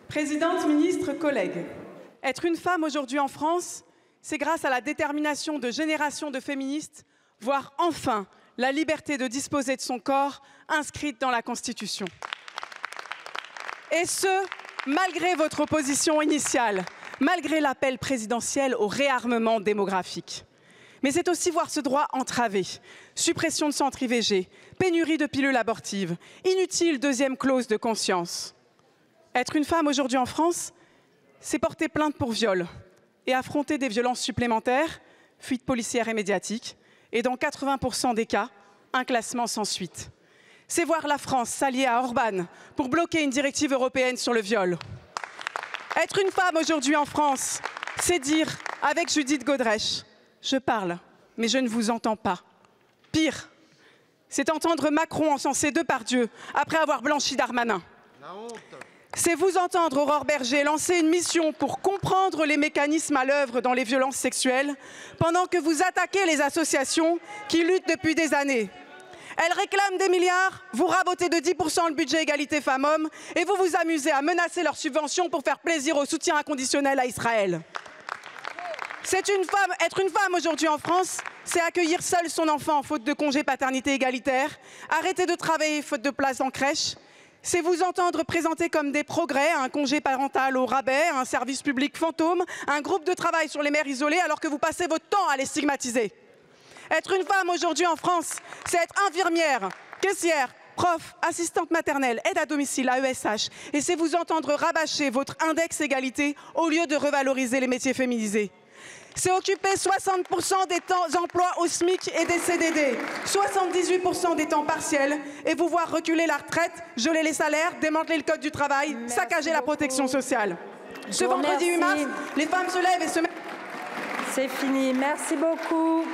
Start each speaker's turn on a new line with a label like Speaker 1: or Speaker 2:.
Speaker 1: Présidente, ministre, collègues, être une femme aujourd'hui en France, c'est grâce à la détermination de générations de féministes, voir enfin la liberté de disposer de son corps inscrite dans la Constitution. Et ce, malgré votre opposition initiale, malgré l'appel présidentiel au réarmement démographique. Mais c'est aussi voir ce droit entravé, suppression de centres IVG, pénurie de pilules abortives, inutile deuxième clause de conscience. Être une femme aujourd'hui en France, c'est porter plainte pour viol et affronter des violences supplémentaires, fuites policières et médiatiques, et dans 80% des cas, un classement sans suite. C'est voir la France s'allier à Orban pour bloquer une directive européenne sur le viol. Être une femme aujourd'hui en France, c'est dire avec Judith Godrèche, je parle, mais je ne vous entends pas. Pire, c'est entendre Macron encenser Depardieu après avoir blanchi Darmanin. C'est vous entendre, Aurore Berger, lancer une mission pour comprendre les mécanismes à l'œuvre dans les violences sexuelles, pendant que vous attaquez les associations qui luttent depuis des années. Elles réclament des milliards, vous rabotez de 10% le budget égalité femmes-hommes et vous vous amusez à menacer leurs subventions pour faire plaisir au soutien inconditionnel à Israël. Être une femme aujourd'hui en France, c'est accueillir seule son enfant faute de congé paternité égalitaire, arrêter de travailler faute de place en crèche. C'est vous entendre présenter comme des progrès un congé parental au rabais, un service public fantôme, un groupe de travail sur les mères isolées alors que vous passez votre temps à les stigmatiser. Être une femme aujourd'hui en France, c'est être infirmière, caissière, prof, assistante maternelle, aide à domicile, AESH. Et c'est vous entendre rabâcher votre index égalité au lieu de revaloriser les métiers féminisés. C'est occuper 60% des temps emplois au SMIC et des CDD, 78% des temps partiels, et vous voir reculer la retraite, geler les salaires, démanteler le code du travail, saccager la protection sociale. Ce vendredi 8 mars, les femmes se lèvent et se mettent...
Speaker 2: C'est fini, merci beaucoup.